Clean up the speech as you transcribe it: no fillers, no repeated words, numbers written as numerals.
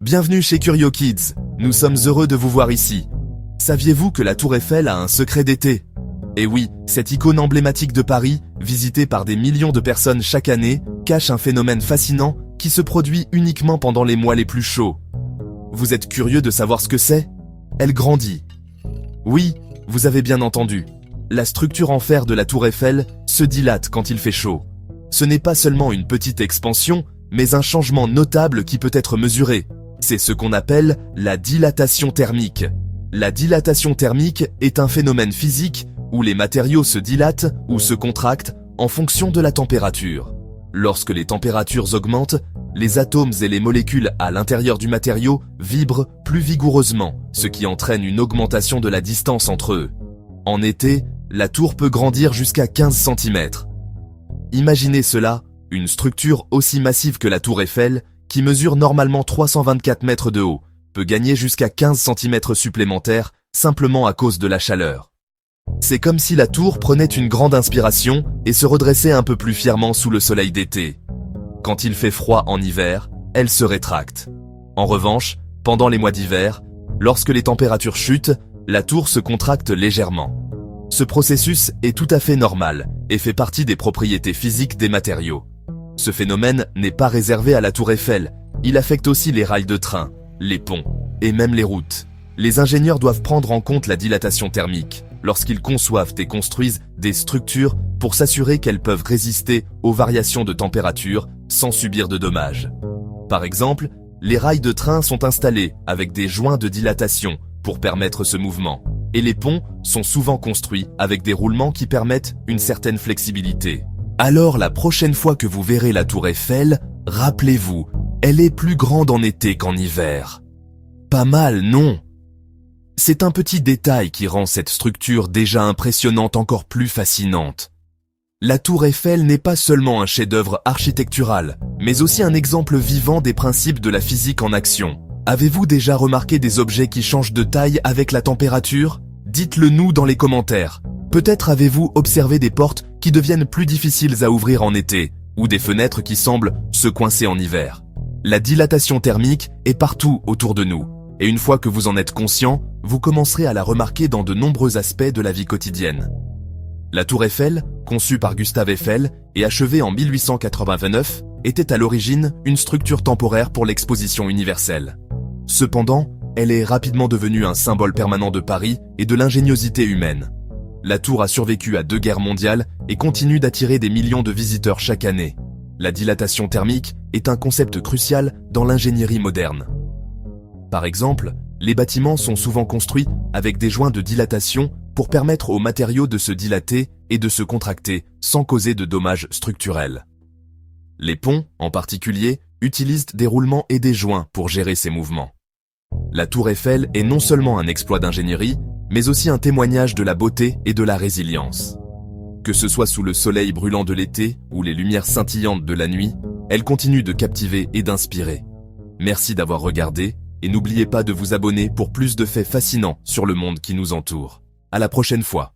Bienvenue chez Curio Kids, nous sommes heureux de vous voir ici. Saviez-vous que la Tour Eiffel a un secret d'été? Et oui, cette icône emblématique de Paris, visitée par des millions de personnes chaque année, cache un phénomène fascinant qui se produit uniquement pendant les mois les plus chauds. Vous êtes curieux de savoir ce que c'est? Elle grandit. Oui, vous avez bien entendu. La structure en fer de la Tour Eiffel se dilate quand il fait chaud. Ce n'est pas seulement une petite expansion, mais un changement notable qui peut être mesuré. C'est ce qu'on appelle la dilatation thermique. La dilatation thermique est un phénomène physique où les matériaux se dilatent ou se contractent en fonction de la température. Lorsque les températures augmentent, les atomes et les molécules à l'intérieur du matériau vibrent plus vigoureusement, ce qui entraîne une augmentation de la distance entre eux. En été, la tour peut grandir jusqu'à 15 cm. Imaginez cela, une structure aussi massive que la Tour Eiffel, qui mesure normalement 324 mètres de haut, peut gagner jusqu'à 15 cm supplémentaires simplement à cause de la chaleur. C'est comme si la tour prenait une grande inspiration et se redressait un peu plus fièrement sous le soleil d'été. Quand il fait froid en hiver, elle se rétracte. En revanche, pendant les mois d'hiver, lorsque les températures chutent, la tour se contracte légèrement. Ce processus est tout à fait normal et fait partie des propriétés physiques des matériaux. Ce phénomène n'est pas réservé à la Tour Eiffel, il affecte aussi les rails de train, les ponts et même les routes. Les ingénieurs doivent prendre en compte la dilatation thermique lorsqu'ils conçoivent et construisent des structures pour s'assurer qu'elles peuvent résister aux variations de température sans subir de dommages. Par exemple, les rails de train sont installés avec des joints de dilatation pour permettre ce mouvement, et les ponts sont souvent construits avec des roulements qui permettent une certaine flexibilité. Alors la prochaine fois que vous verrez la Tour Eiffel, rappelez-vous, elle est plus grande en été qu'en hiver. Pas mal, non? C'est un petit détail qui rend cette structure déjà impressionnante encore plus fascinante. La Tour Eiffel n'est pas seulement un chef-d'œuvre architectural, mais aussi un exemple vivant des principes de la physique en action. Avez-vous déjà remarqué des objets qui changent de taille avec la température? Dites-le nous dans les commentaires. Peut-être avez-vous observé des portes qui deviennent plus difficiles à ouvrir en été, ou des fenêtres qui semblent se coincer en hiver. La dilatation thermique est partout autour de nous, et une fois que vous en êtes conscient, vous commencerez à la remarquer dans de nombreux aspects de la vie quotidienne. La Tour Eiffel, conçue par Gustave Eiffel et achevée en 1889, était à l'origine une structure temporaire pour l'exposition universelle. Cependant, elle est rapidement devenue un symbole permanent de Paris et de l'ingéniosité humaine. La tour a survécu à 2 guerres mondiales et continue d'attirer des millions de visiteurs chaque année. La dilatation thermique est un concept crucial dans l'ingénierie moderne. Par exemple, les bâtiments sont souvent construits avec des joints de dilatation pour permettre aux matériaux de se dilater et de se contracter sans causer de dommages structurels. Les ponts, en particulier, utilisent des roulements et des joints pour gérer ces mouvements. La Tour Eiffel est non seulement un exploit d'ingénierie, mais aussi un témoignage de la beauté et de la résilience. Que ce soit sous le soleil brûlant de l'été ou les lumières scintillantes de la nuit, elle continue de captiver et d'inspirer. Merci d'avoir regardé et n'oubliez pas de vous abonner pour plus de faits fascinants sur le monde qui nous entoure. À la prochaine fois.